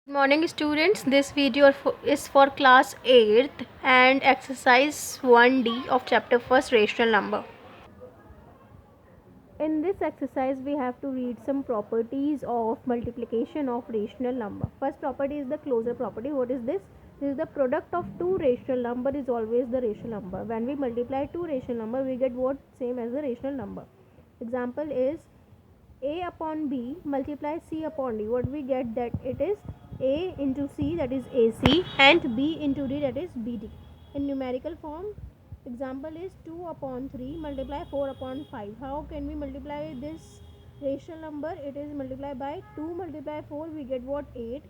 Good morning students, this video is for class 8th and exercise 1D of chapter 1st rational number. In this exercise we have to read some properties of multiplication of rational number. First property is the closure property. What is this? This is the product of two rational number is always the rational number. When we multiply two rational number we get what? Same as the rational number. Example is a upon b multiply c upon d. What we get? That it is a into c, that is ac, and b into d, that is bd. In numerical form, example is 2 upon 3 multiply 4 upon 5. How can we multiply this rational number? It is multiplied by 2 multiply 4, we get what? 8,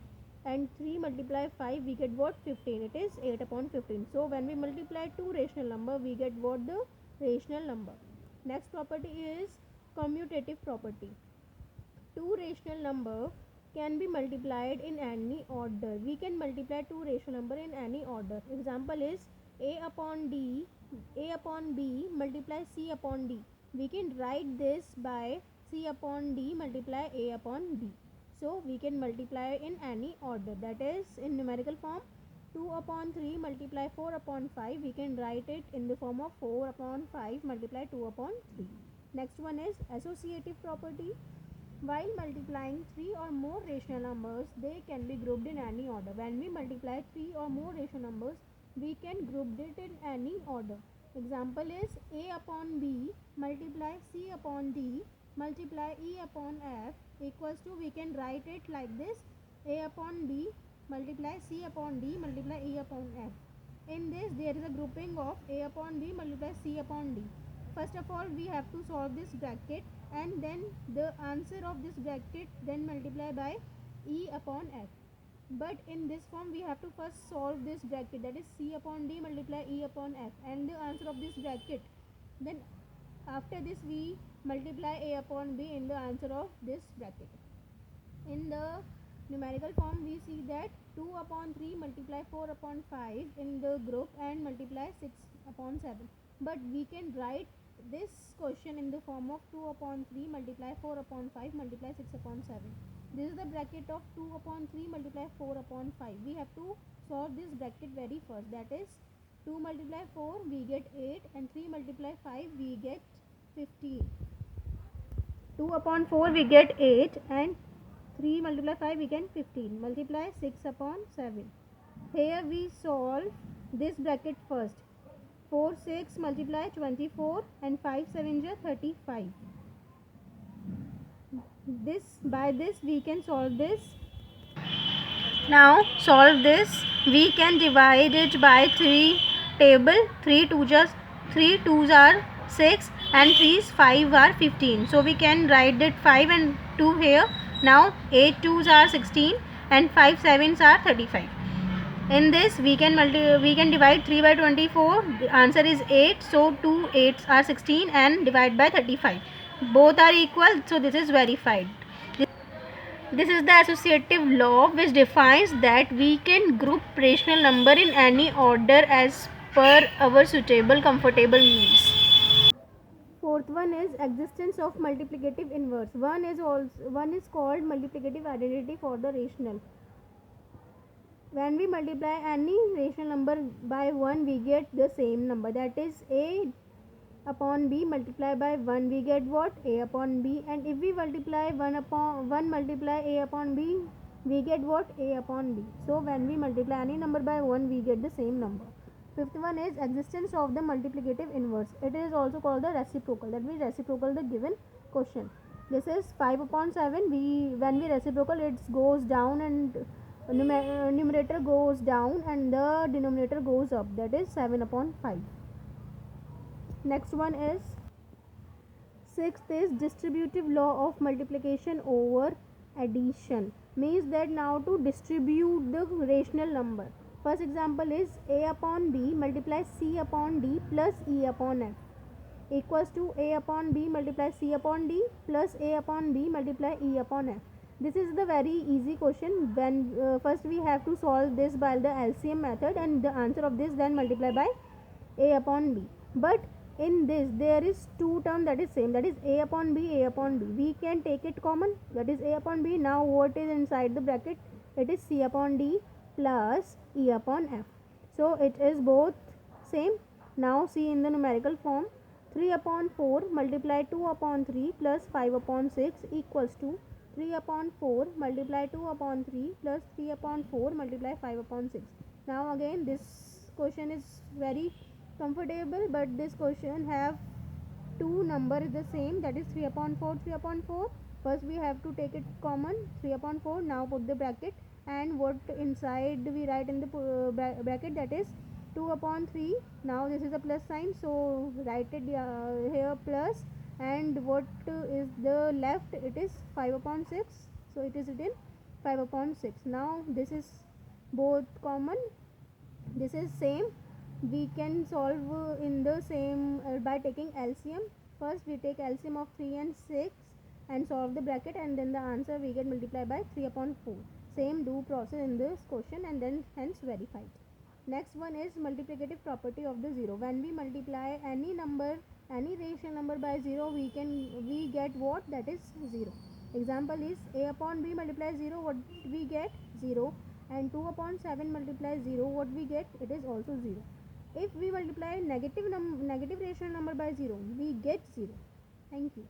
and 3 multiply 5, we get what? 15. It is 8 upon 15. So when we multiply two rational number we get what? The rational number. Next property is commutative property. Two rational number can be multiplied in any order. We can multiply two rational number in any order. Example is a upon b multiply c upon d. We can write this by c upon d multiply a upon b. So we can multiply in any order, that is in numerical form. 2 upon 3 multiply 4 upon 5, we can write it in the form of 4 upon 5 multiply 2 upon 3. Next one is associative property. While multiplying three or more rational numbers, they can be grouped in any order. When we multiply three or more rational numbers, we can group it in any order. Example is a upon b multiply c upon d multiply e upon f equals to, we can write it like this: a upon b multiply c upon d multiply e upon f. In this there is a grouping of a upon b multiply c upon d. First of all we have to solve this bracket, and then the answer of this bracket then multiply by e upon f. But in this form we have to first solve this bracket, that is c upon d multiply e upon f, and the answer of this bracket. Then after this we multiply a upon b in the answer of this bracket. In the numerical form we see that 2 upon 3 multiply 4 upon 5 in the group and multiply 6 upon 7. But we can write this question in the form of 2 upon 3 multiply 4 upon 5 multiply 6 upon 7. This is the bracket of 2 upon 3 multiply 4 upon 5. We have to solve this bracket very first, that is 2 multiply 4 we get 8, and 3 multiply 5 we get 15. 2 upon 4 we get 8, and 3 multiply 5 we get 15. Multiply 6 upon 7. Here we solve this bracket first. 4 6 multiply 24, and 5 7 is 35. By this we can solve this. Now solve this. We can divide it by 3 table. 3 2s are 6, and 3's 5 are 15. So we can write it 5 and 2 here. Now 8 2s are 16, and 5 7s are 35. In this we can divide 3 by 24. The answer is 8. So 2 8s are 16 and divide by 35. Both are equal. So this is verified. This is the associative law which defines that we can group rational number in any order as per our suitable comfortable means. Fourth one is existence of multiplicative inverse. One is called multiplicative identity for the rational. When we multiply any rational number by 1 we get the same number, that is a upon b multiply by 1 we get what? A upon b. And if we multiply 1 multiply a upon b we get what? A upon b. So when we multiply any number by 1 we get the same number. Fifth one is existence of the multiplicative inverse. It is also called the reciprocal, that means reciprocal the given question. This is 5 upon 7. When we reciprocal it goes down, and numerator goes down and the denominator goes up, that is 7 upon 5. Next one is sixth is distributive law of multiplication over addition. Means that now to distribute the rational number. First example is a upon b multiply c upon d plus e upon f equals to a upon b multiply c upon d plus a upon b multiply e upon f. This is the very easy question. When first we have to solve this by the LCM method, and the answer of this then multiply by a upon b. But in this there is two term that is same, that is a upon b, a upon b. We can take it common, that is a upon b. Now what is inside the bracket? it is C upon D plus E upon F. So it is both same. Now see in the numerical form, 3 upon 4 multiply 2 upon 3 plus 5 upon 6 equals to 3 upon 4 multiply 2 upon 3 plus 3 upon 4 multiply 5 upon 6. Now again this question is very comfortable, but this question have two number is the same, that is 3 upon 4, 3 upon 4. First we have to take it common, 3 upon 4. Now put the bracket, and what inside we write in the bracket, that is 2 upon 3. Now this is a plus sign, so write it here plus, and what is the left, it is 5 upon 6, so it is written 5 upon 6. Now this is both common, this is same. We can solve in the same by taking LCM. First we take LCM of 3 and 6 and solve the bracket, and then the answer we get multiplied by 3 upon 4. Same do process in this question, and then hence verified. Next one is multiplicative property of the 0. When we multiply any number, any rational number by 0, we get what, that is 0. Example is a upon b multiply 0, what we get 0, and 2 upon 7 multiply 0, what we get, it is also 0. If we multiply negative rational number by 0, we get 0. Thank you.